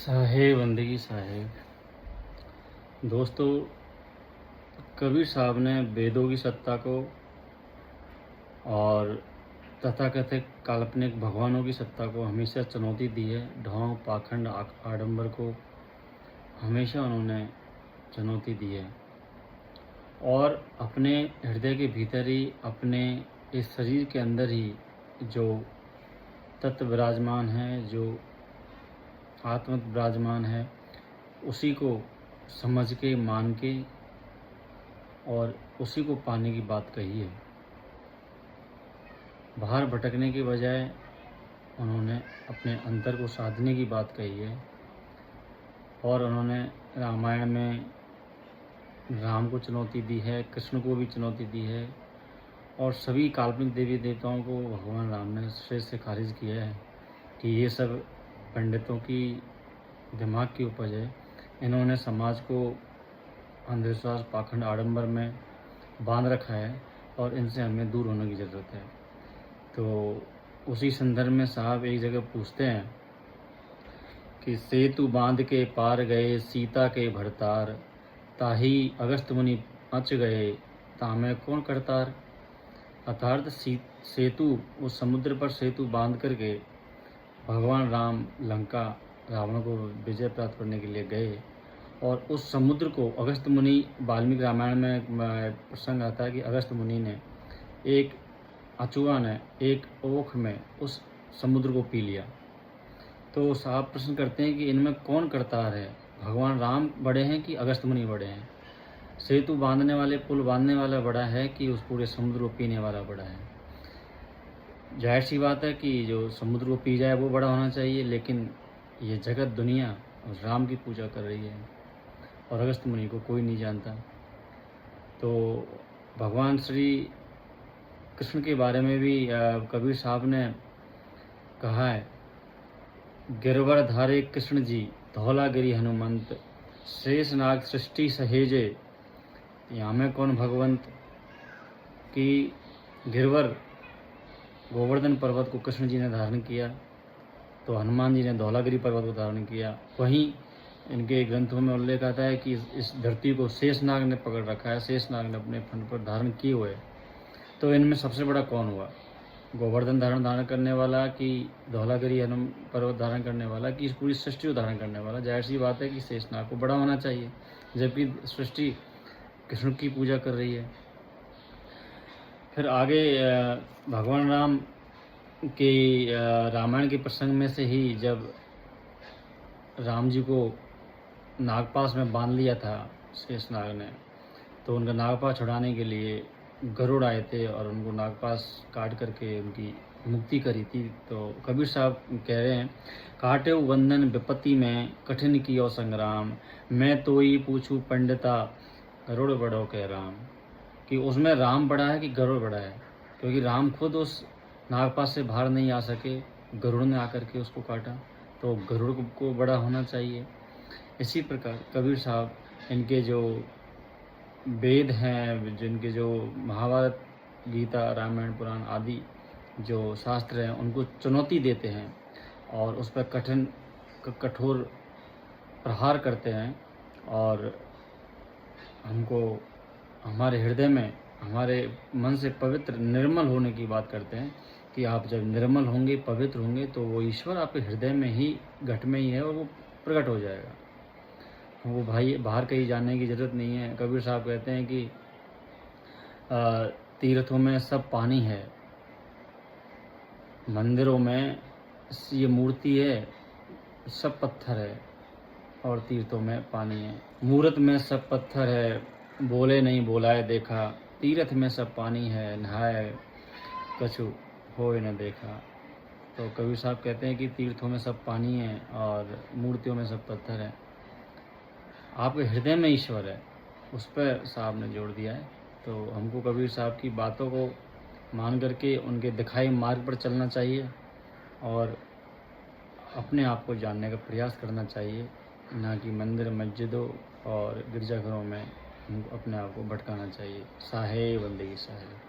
साहेब बंदगी साहेब। दोस्तों, कबीर साहब ने वेदों की सत्ता को और तथाकथित काल्पनिक भगवानों की सत्ता को हमेशा चुनौती दी है। ढोंग, पाखंड, आडंबर को हमेशा उन्होंने चुनौती दी है और अपने हृदय के भीतर ही, अपने इस शरीर के अंदर ही जो तत्व विराजमान है, जो आत्म विराजमान है, उसी को समझ के, मान के और उसी को पाने की बात कही है। बाहर भटकने के बजाय उन्होंने अपने अंतर को साधने की बात कही है और उन्होंने रामायण में राम को चुनौती दी है, कृष्ण को भी चुनौती दी है और सभी काल्पनिक देवी देवताओं को भगवान राम ने सिरे से खारिज किया है कि ये सब पंडितों की दिमाग की उपज है। इन्होंने समाज को अंधविश्वास, पाखंड, आडंबर में बांध रखा है और इनसे हमें दूर होने की ज़रूरत है। तो उसी संदर्भ में साहब एक जगह पूछते हैं कि सेतु बांध के पार गए सीता के भरतार, ताही अगस्त मुनि अच गए तामे कौन करतार। अर्थात सेतु, उस समुद्र पर सेतु बांध करके भगवान राम लंका रावण को विजय प्राप्त करने के लिए गए और उस समुद्र को अगस्त मुनि, वाल्मीकि रामायण में प्रसंग आता है कि अगस्त मुनि ने एक अचुआ ने एक ओख में उस समुद्र को पी लिया। तो साहब प्रश्न करते हैं कि इनमें कौन करतार है, भगवान राम बड़े हैं कि अगस्त मुनि बड़े हैं? सेतु बांधने वाले, पुल बांधने वाला बड़ा है कि उस पूरे समुद्र को पीने वाला बड़ा है? जाहिर सी बात है कि जो समुद्र को पी जाए वो बड़ा होना चाहिए, लेकिन ये जगत दुनिया राम की पूजा कर रही है और अगस्त मुनि को कोई नहीं जानता। तो भगवान श्री कृष्ण के बारे में भी कबीर साहब ने कहा है, गिरवर धारे कृष्ण जी धौलागिरी हनुमंत, शेष नाग सृष्टि सहेजे यहाँ में कौन भगवंत। कि गिरवर गोवर्धन पर्वत को कृष्ण जी ने धारण किया तो हनुमान जी ने धौलागिरी पर्वत को धारण किया। वहीं इनके ग्रंथों में उल्लेख आता है कि इस धरती को शेषनाग ने पकड़ रखा है, शेषनाग ने अपने फंड पर धारण किए हुए। तो इनमें सबसे बड़ा कौन हुआ, गोवर्धन धारण करने वाला कि धौलागिरी पर्वत धारण करने वाला कि इस पूरी सृष्टि को धारण करने वाला? जाहिर सी बात है कि शेषनाग को बड़ा होना चाहिए, जबकि सृष्टि कृष्ण की पूजा कर रही है। फिर आगे भगवान राम के रामायण के प्रसंग में से ही जब राम जी को नागपाश में बांध लिया था शेषनाग ने, तो उनका नागपाश छुड़ाने के लिए गरुड़ आए थे और उनको नागपाश काट करके उनकी मुक्ति करी थी। तो कबीर साहब कह रहे हैं, काटे बंधन विपत्ति में कठिन कियो संग्राम, मैं तो ही पूछूं पंडिता गरुड़ बड़ो कह राम। कि उसमें राम बड़ा है कि गरुड़ बड़ा है? क्योंकि राम खुद उस नागपाश से बाहर नहीं आ सके, गरुड़ ने आकर के उसको काटा, तो गरुड़ को बड़ा होना चाहिए। इसी प्रकार कबीर साहब इनके जो वेद हैं, जिनके जो महाभारत, गीता, रामायण, पुराण आदि जो शास्त्र हैं, उनको चुनौती देते हैं और उस पर कठोर प्रहार करते हैं और हमको हमारे हृदय में, हमारे मन से पवित्र, निर्मल होने की बात करते हैं कि आप जब निर्मल होंगे, पवित्र होंगे, तो वो ईश्वर आपके हृदय में ही, घट में ही है और वो प्रकट हो जाएगा। वो भाई बाहर कहीं जाने की ज़रूरत नहीं है। कबीर साहब कहते हैं कि तीर्थों में सब पानी है, मंदिरों में ये मूर्ति है, सब पत्थर है और तीर्थों में पानी है। मूर्त में सब पत्थर है, बोले नहीं बोलाए देखा, तीर्थ में सब पानी है, नहाए कछु होए न देखा। तो कबीर साहब कहते हैं कि तीर्थों में सब पानी है और मूर्तियों में सब पत्थर है, आपके हृदय में ईश्वर है, उस पर साहब ने जोड़ दिया है। तो हमको कबीर साहब की बातों को मान करके उनके दिखाए मार्ग पर चलना चाहिए और अपने आप को जानने का प्रयास करना चाहिए, ना कि मंदिर, मस्जिदों और गिरजाघरों में हमको अपने आप को भटकाना चाहिए। साहेब बंदगी साहेब।